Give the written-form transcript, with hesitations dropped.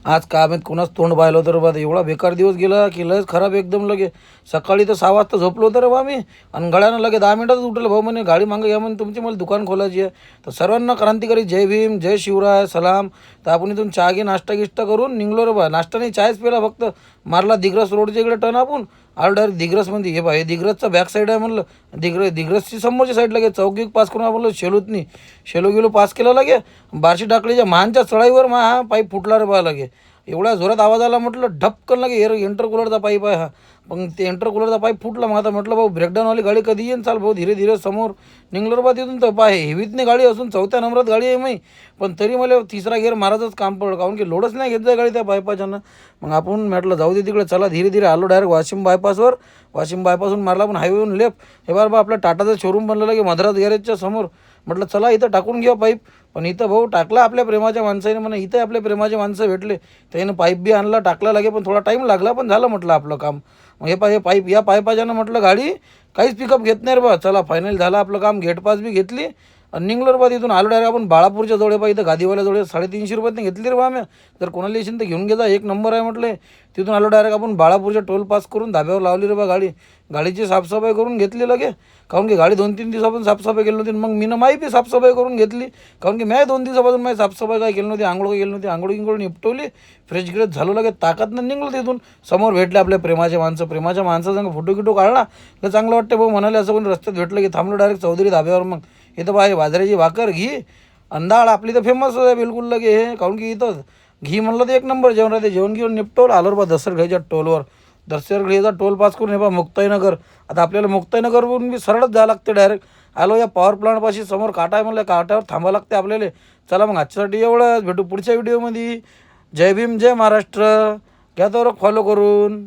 आज काय माहीत कोणाच तोंड पाहिलं तर बा एवढा बेकार दिवस गेला की लयच खराब एकदम लगे. सकाळी तर 6 वाजता झोपलो होतं रे बा मी आणि गळ्यानं लगे 10 मिनिटातच उठलं. भाऊ म्हणे गाडी मागं घ्या म्हणे तुमची, मला दुकान खोलायची आहे. तर सर्वांना क्रांतिकारी जय भीम, जय शिवराय, सलाम. तर आपण इथून चहा घे नाश्ता गिष्टा करून निघलो रे बा. नाश्ता नाही चहाच पिला फक्त. मारला दिग्रस रोडच्या इकडे टर्न आपण. आलो डायरेक्ट दिग्रसमध्ये. हे बा हे दिग्रसचा बॅक साईड आहे म्हणलं. दिग्रसची समोरच्या साईड लागे चौकी पास करून आपण शेलूतनी शेलो गेलो पास केला लागे. बार्शी टाकलीच्या महानच्या चढाईवर हा पाईप फुटला रे बा लागे. एवढ्या जोरात आवाज आला म्हटलं ढपकन लागे इंटरकूलरचा पाईप आहे हा. पण ते इंटरकूलरचा पाईप फुटला. मग आता म्हटलं भाऊ ब्रेकडाऊनवाली गाडी कधी येईन, चाल भाऊ धीरे धीरे समोर निघलो बा तिथून. तर पाय हेवीतनी गाडी असून 4थ्या नंबरात गाडी आहे माही. पण तरी मला 3रा गेअर मारायचंच काम पडलं, काहून की लोडच नाही घेत जाय गाडी त्या बायपाच्यानं. मग आपण म्हटलं जाऊ दे तिकडे, चला धीरे धीरे आलो डायरेक्ट वाशिम बायपासवर. वाशिम बायपासून मारला पण हायवेवरून लेफ्ट. हे बार बा आपलं टाटाचं शोरूम बनलेलं की मद्रास गॅरेजच्या समोर. म्हटलं चला इथं टाकून घ्या पाईप. पण इथं भाऊ टाकला आपल्या प्रेमाच्या माणसाने. म्हणा इथं आपल्या प्रेमाचे माणसं भेटले, त्यानं पाईप बी आणला टाकला लागे. पण थोडा टाईम लागला पण झालं म्हटलं आपलं काम. मग हे पाईप या पाईपाच्यानं म्हटलं गाडी काहीच पिकअप घेत नाही रे बा. चला फायनल झालं आपलं काम. गेट पास बी घेतली आणि निघलो रे बा तिथून. आलो डायरेक्ट आपण बाळापूरच्या जवळ बा. इथं गादीवाल्या जवळ 350 रुपयात घेतली रे बा आम्ही. जर कोणाला येशील तर घेऊन घे जा, एक नंबर आहे म्हटलं. तिथून आलो डायरेक्ट आपण बाळापूरच्या टोल पास करून धाब्यावर लावली रे बा गाडी. गाडीची साफसफाई करून घेतली लगे. काहून की गाडी 2-3 दिवसापासून साफसफाई केली नव्हती. मग मीनं माही बी साफसफाई करून घेतली. काहून की मी 2 दिवसापासून माझी साफसफाई काय केली नव्हती, आंघोळ काय केली नव्हती. आंघोळ गिंघोळ निपटवली, फ्रेश गिरेज झालो लगे. ताकदनं निघलो तिथून. समोर भेटले आपल्या प्रेमाचे माणसं. प्रेमाच्या माणसासंग फोटो गिटो काढला तर चांगलं वाटतं भाऊ. म्हणाले असं कोणी रस्त्यात भेटलं की थांबलो डायरेक्ट चौधरी धाब्यावर. मग इथं बा बाजरीची भाकर घी अंधाळ आपली तर फेमस आहे बिलकुल लगे हे. काहून की इथं घी म्हणलं तर एक नंबर जेवण राहते. जेवण घेऊन निपटवलं. आलो बा दसरघाईच्या टोलवर. दसरघाईचा टोल पास करून हे बा मुक्ताईनगर. आता आपल्याला मुक्ताईनगरवरून बी सरळच जावं लागते डायरेक्ट. आलो या पॉवर प्लांटपाशी. समोर काटा आहे म्हणलं, काट्यावर थांबावं लागते आपल्याला. चला मग आजच्यासाठी एवढंच. भेटू पुढच्या व्हिडिओमध्ये. जय भीम, जय महाराष्ट्र. घ्या तर फॉलो करून.